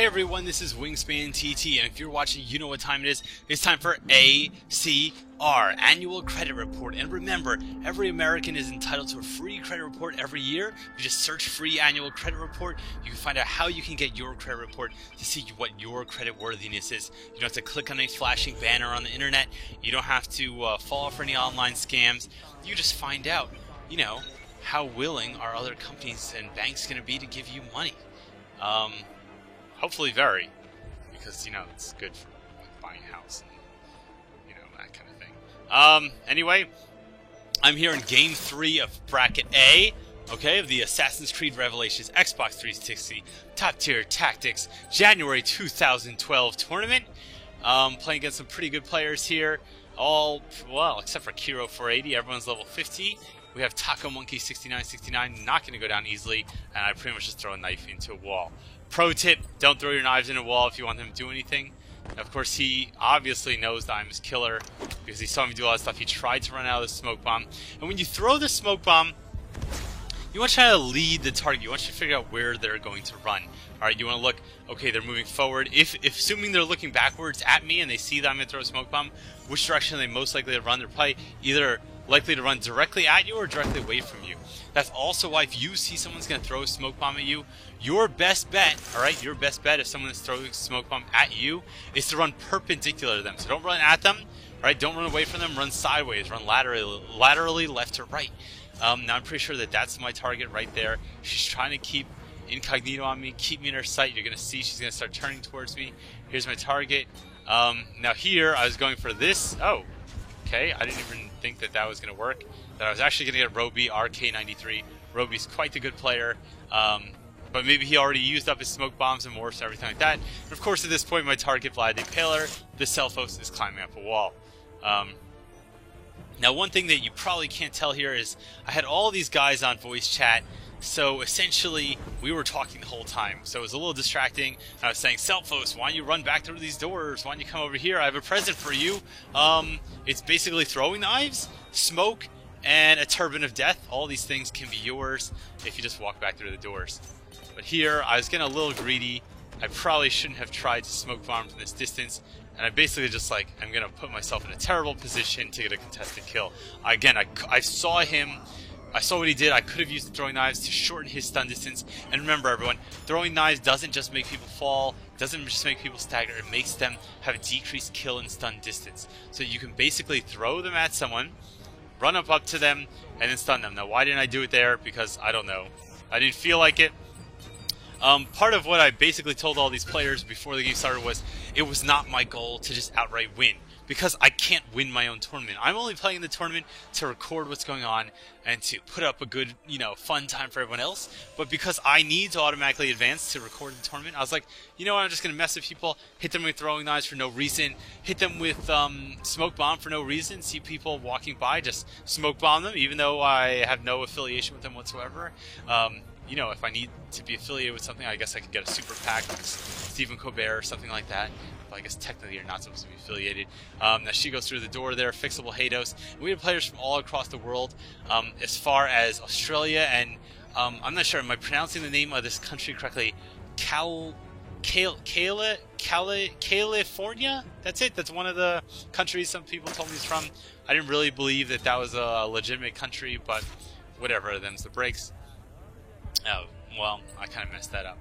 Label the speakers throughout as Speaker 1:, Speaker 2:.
Speaker 1: Hey everyone, this is Wingspan TT, and if you're watching, you know what time it is. It's time for ACR, Annual Credit Report. And remember, every American is entitled to a free credit report every year. You just search free annual credit report. You can find out how you can get your credit report to see what your credit worthiness is. You don't have to click on any flashing banner on the internet. You don't have to fall for any online scams. You just find out, how willing are other companies and banks going to be to give you money. Hopefully very, because, it's good for buying a house and, that kind of thing. Anyway, I'm here in Game 3 of Bracket A, okay, of the Assassin's Creed Revelations Xbox 360 Top Tier Tactics January 2012 tournament. Playing against some pretty good players here, except for Kiro 480, everyone's level 50. We have Taco Monkey 6969, not going to go down easily, and I pretty much just throw a knife into a wall. Pro tip, don't throw your knives in a wall if you want them to do anything. Now, of course, he obviously knows that I'm his killer because he saw me do a lot of stuff. He tried to run out of the smoke bomb. And when you throw the smoke bomb, you want to try to lead the target. You want to figure out where they're going to run. Alright, you want to look, okay, they're moving forward. If assuming they're looking backwards at me and they see that I'm going to throw a smoke bomb, which direction are they most likely to run? They're probably either likely to run directly at you or directly away from you. That's also why if you see someone's going to throw a smoke bomb at you, your best bet, alright, your best bet if someone is throwing a smoke bomb at you is to run perpendicular to them. So don't run at them, alright, don't run away from them, run sideways, run laterally left to right. Now I'm pretty sure that that's my target right there. She's trying to keep incognito on me, keep me in her sight. You're going to see she's going to start turning towards me. Here's my target. Now here, I was going for this. Oh, okay, I didn't even think that that was going to work. That I was actually going to get Roby RK93. Roby's quite the good player, but maybe he already used up his smoke bombs and morphs and everything like that. And of course, at this point, my target, Vlad the Impaler, the Selphos, is climbing up a wall. Now, one thing that you probably can't tell here is I had all these guys on voice chat, so essentially we were talking the whole time. So it was a little distracting. I was saying, Selphos, why don't you run back through these doors? Why don't you come over here? I have a present for you. It's basically throwing knives, smoke, and a turban of death. All these things can be yours if you just walk back through the doors. But here, I was getting a little greedy. I probably shouldn't have tried to smoke bomb from this distance. And I basically just I'm going to put myself in a terrible position to get a contested kill. Again, I saw him. I saw what he did. I could have used the throwing knives to shorten his stun distance. And remember, everyone, throwing knives doesn't just make people fall. It doesn't just make people stagger. It makes them have a decreased kill and stun distance. So you can basically throw them at someone, run up to them, and then stun them. Now, why didn't I do it there? Because I don't know. I didn't feel like it. Part of what I basically told all these players before the game started was it was not my goal to just outright win, because I can't win my own tournament. I'm only playing in the tournament to record what's going on and to put up a good, fun time for everyone else. But because I need to automatically advance to record the tournament, I was like, you know what, I'm just going to mess with people, hit them with throwing knives for no reason, hit them with smoke bomb for no reason, see people walking by, just smoke bomb them, even though I have no affiliation with them whatsoever. If I need to be affiliated with something, I guess I could get a super pack like Stephen Colbert or something like that. But I guess technically you're not supposed to be affiliated. Now she goes through the door there, Fixable Hados. And we have players from all across the world, as far as Australia and I'm not sure, am I pronouncing the name of this country correctly? California? That's it. That's one of the countries some people told me he's from. I didn't really believe that that was a legitimate country, but whatever, them's the breaks. Oh, well, I kind of messed that up.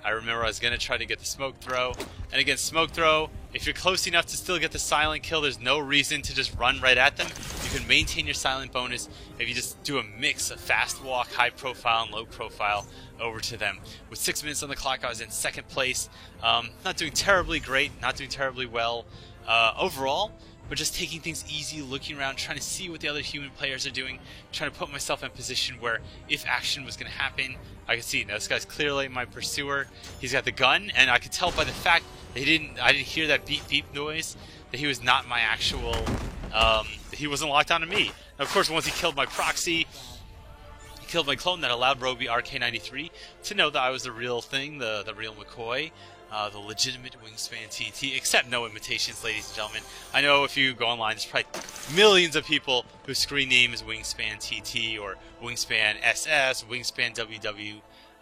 Speaker 1: I remember I was going to try to get the smoke throw. And again, smoke throw, if you're close enough to still get the silent kill, there's no reason to just run right at them. You can maintain your silent bonus if you just do a mix of fast walk, high profile, and low profile over to them. With 6 minutes on the clock, I was in second place. Not doing terribly great, not doing terribly well overall, but just taking things easy, looking around, trying to see what the other human players are doing, trying to put myself in a position where if action was going to happen, I could see. Now this guy's clearly my pursuer. He's got the gun, and I could tell by the fact that I didn't hear that beep beep noise that he was not my actual. He wasn't locked onto me. Now, of course, once he killed my proxy, he killed my clone. That allowed Roby RK93 to know that I was the real thing, the real McCoy. The legitimate Wingspan TT, except no imitations, ladies and gentlemen. I know if you go online, there's probably millions of people whose screen name is Wingspan TT or Wingspan SS, Wingspan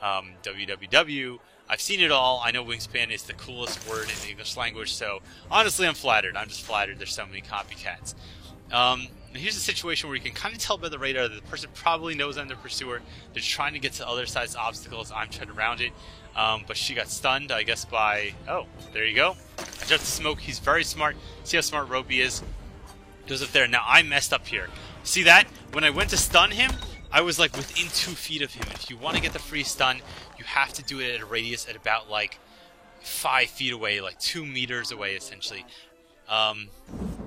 Speaker 1: WWW, I've seen it all. I know wingspan is the coolest word in the English language, so honestly I'm flattered. I'm just flattered there's so many copycats. Here's a situation where you can kind of tell by the radar that the person probably knows I'm the pursuer. They're trying to get to the other side's obstacles. I'm trying around it. But she got stunned, I guess, by... Oh, there you go. I jumped the smoke. He's very smart. See how smart Roby is? Goes up there. Now, I messed up here. See that? When I went to stun him, I was like within 2 feet of him. If you want to get the free stun, you have to do it at a radius at about like 5 feet away, like 2 meters away, essentially.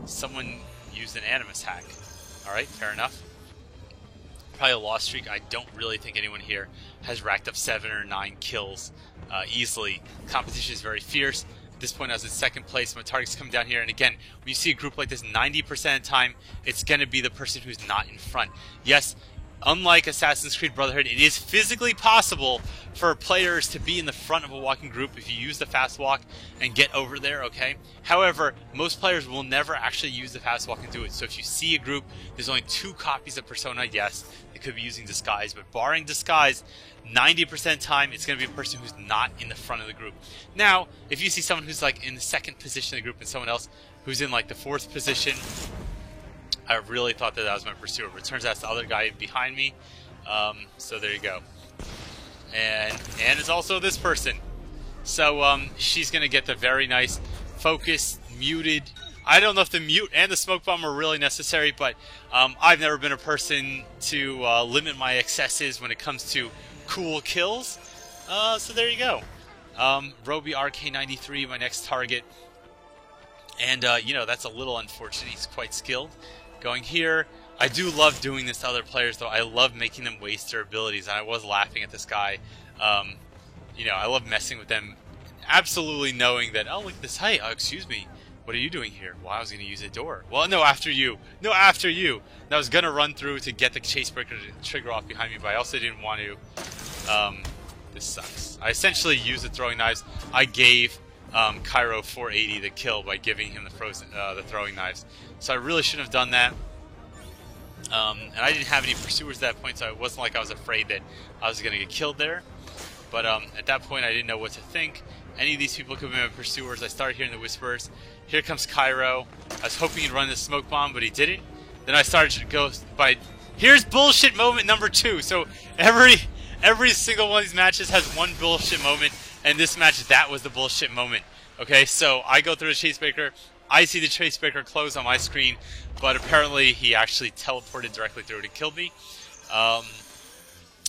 Speaker 1: Someone used an Animus hack. Alright, fair enough. Probably a loss streak. I don't really think anyone here has racked up 7 or 9 kills easily. Competition is very fierce. At this point, I was in second place. My target's coming down here. And again, when you see a group like this, 90% of the time, it's going to be the person who's not in front. Yes, unlike Assassin's Creed Brotherhood, it is physically possible for players to be in the front of a walking group if you use the fast walk and get over there, okay? However, most players will never actually use the fast walk and do it. So if you see a group, there's only 2 copies of Persona, yes, they could be using disguise, but barring disguise, 90% of the time, it's going to be a person who's not in the front of the group. Now, if you see someone who's like in the second position of the group and someone else who's in like the 4th position, I really thought that was my pursuer, but it turns out it's the other guy behind me. So there you go. And it's also this person. So she's going to get the very nice focus, muted. I don't know if the mute and the smoke bomb are really necessary, but I've never been a person to limit my excesses when it comes to cool kills. So there you go. Roby RK93, my next target. And, you know, that's a little unfortunate. He's quite skilled. Going here, I do love doing this to other players, though. I love making them waste their abilities, and I was laughing at this guy. You know, I love messing with them, absolutely knowing that, oh, look at this. Hey, excuse me, what are you doing here? Well, I was going to use a door. Well, no, after you. No, after you. And I was going to run through to get the chase breaker to trigger off behind me, but I also didn't want to. This sucks. I essentially used the throwing knives. I gave Cairo 480 the kill by giving him the throwing knives. So I really shouldn't have done that. And I didn't have any pursuers at that point, so it wasn't like I was afraid that I was going to get killed there. But at that point, I didn't know what to think. Any of these people could be my pursuers. I started hearing the whispers. Here comes Cairo. I was hoping he'd run the smoke bomb, but he didn't. Then I started to go by... Here's bullshit moment number 2. So every single one of these matches has one bullshit moment. And this match, that was the bullshit moment. Okay, so I go through the chase breaker. I see the chase breaker close on my screen, but apparently he actually teleported directly through it and killed me.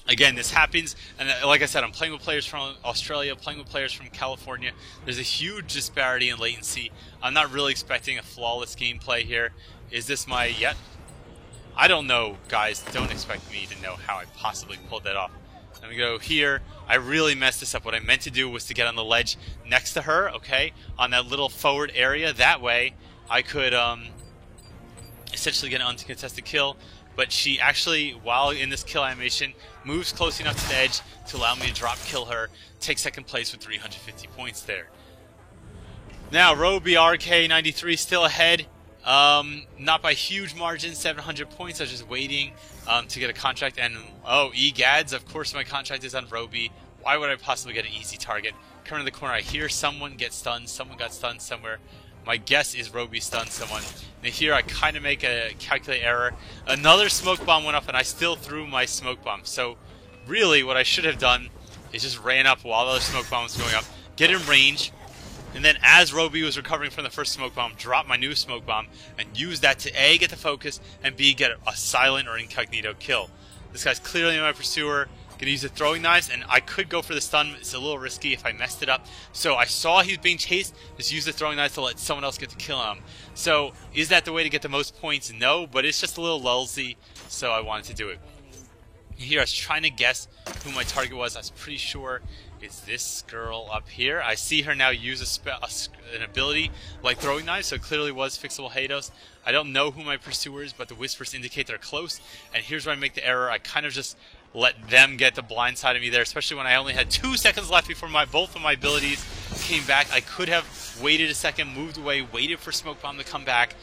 Speaker 1: Again, this happens, and like I said, I'm playing with players from Australia, playing with players from California. There's a huge disparity in latency. I'm not really expecting a flawless gameplay here. Is this my... Yet? I don't know, guys. Don't expect me to know how I possibly pulled that off. Let me go here. I really messed this up. What I meant to do was to get on the ledge next to her, okay, on that little forward area. That way, I could essentially get an uncontested kill. But she actually, while in this kill animation, moves close enough to the edge to allow me to drop kill her, take second place with 350 points there. Now, Roby RK93 still ahead. Not by huge margin, 700 points. I was just waiting to get a contract, and oh, egads, of course my contract is on Roby. Why would I possibly get an easy target? Coming to the corner, I hear someone get stunned. Someone got stunned somewhere. My guess is Roby stunned someone. And here I kind of make a calculate error. Another smoke bomb went up, and I still threw my smoke bomb. So really what I should have done is just ran up while the other smoke bomb was going up, get in range, and then as Roby was recovering from the first smoke bomb, drop my new smoke bomb and use that to A, get the focus, and B, get a silent or incognito kill. This guy's clearly my pursuer. Gonna use the throwing knives, and I could go for the stun. It's a little risky if I messed it up. So I saw he was being chased. Just use the throwing knives to let someone else get to kill him. So is that the way to get the most points? No, but it's just a little lulzy, so I wanted to do it. Here I was trying to guess who my target was. I was pretty sure it's this girl up here. I see her now use an ability like throwing knives, so it clearly was Fixable Hados. I don't know who my pursuer is, but the whispers indicate they're close. And here's where I make the error. I kind of just let them get the blind side of me there, especially when I only had 2 seconds left before both of my abilities came back. I could have waited a second, moved away, waited for Smoke Bomb to come back.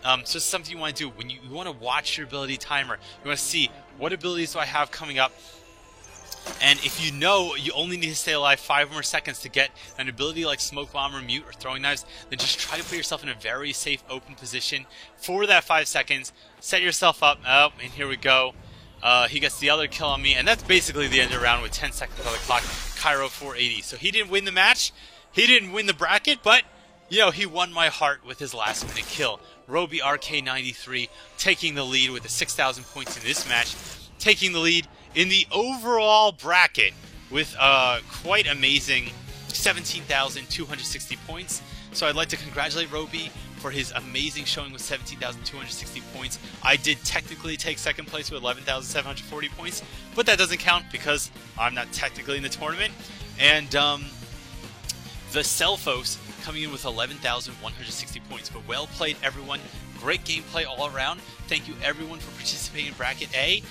Speaker 1: So it's something you want to do. When you want to watch your ability timer, you want to see what abilities do I have coming up. And if you know you only need to stay alive 5 more seconds to get an ability like Smoke Bomb or Mute or Throwing Knives, then just try to put yourself in a very safe open position for that 5 seconds. Set yourself up. Oh, and here we go. He gets the other kill on me, and that's basically the end of the round with 10 seconds on the clock. Cairo 480. So he didn't win the match. He didn't win the bracket, but, you know, he won my heart with his last minute kill. Roby RK93 taking the lead with the 6,000 points in this match. Taking the lead in the overall bracket with quite amazing 17,260 points. So I'd like to congratulate Roby for his amazing showing with 17,260 points. I did technically take second place with 11,740 points, but that doesn't count because I'm not technically in the tournament. And the Selfos coming in with 11,160 points. But well played, everyone. Great gameplay all around. Thank you, everyone, for participating in Bracket A.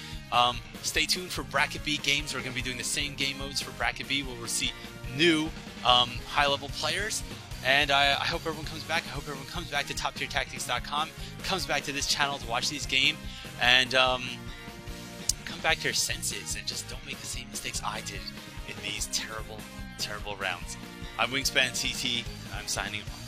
Speaker 1: Stay tuned for Bracket B games. We're going to be doing the same game modes for Bracket B, where we'll see new high-level players. And I hope everyone comes back. I hope everyone comes back to TopTierTactics.com, comes back to this channel to watch these games, and come back to your senses and just don't make the same mistakes I did in these terrible, terrible rounds. I'm Wingspan TT, and I'm signing off.